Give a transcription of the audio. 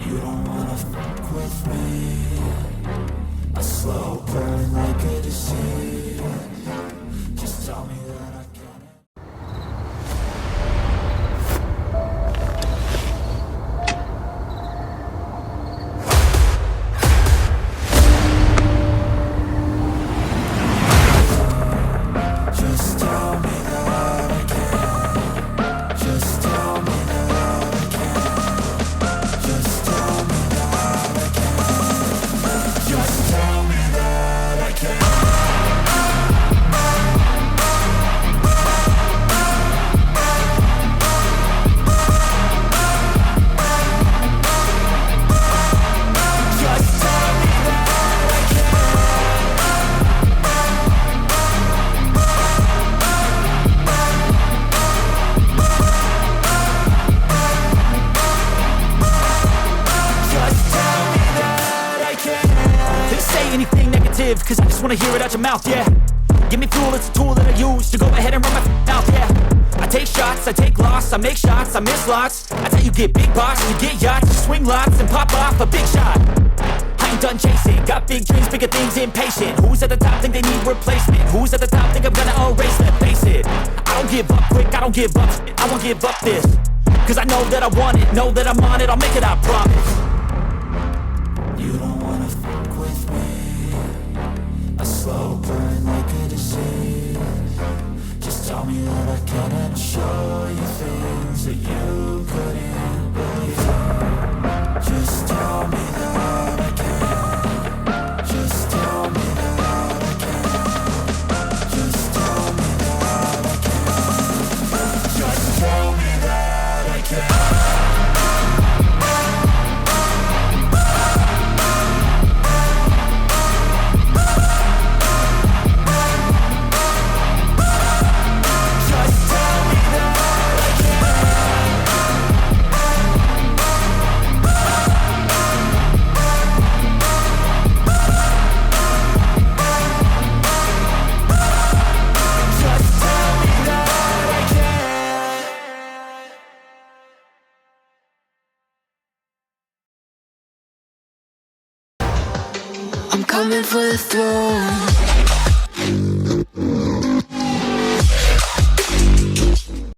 You don't wanna fuck with me. A slow burn like a disease. Just tell me that I can. Just tell me that I can. Just tell me that I can. Just tell me that I can. Just tell me that I can. Just tell me that I can. Just tell me that I can. They say anything negative, cause I just wanna hear it out your mouth, yeah. Give me fuel, it's a tool that I use to go ahead and run my mouth, yeah. I take shots, I take loss, I make shots, I miss lots. That's how you get big box, you get yachts, you swing lots and pop off a big shot. I ain't done chasing, got big dreams, bigger things, impatient. Who's at the top think they need replacement? Who's at the top think I'm gonna erase, let's face it. I don't give up quick, I don't give up, I won't give up this. Cause I know that I want it, know that I'm on it, I'll make it, I promise. You don't wanna fuck with me. A slow burn like a disease. Just tell me that I can and show you things that you couldn't believe. Just tell me that I can. Just tell me that I can. Just tell me that I can. Just tell me that I can. Just tell me that I can. Just tell me that I can. I'm coming for the throne.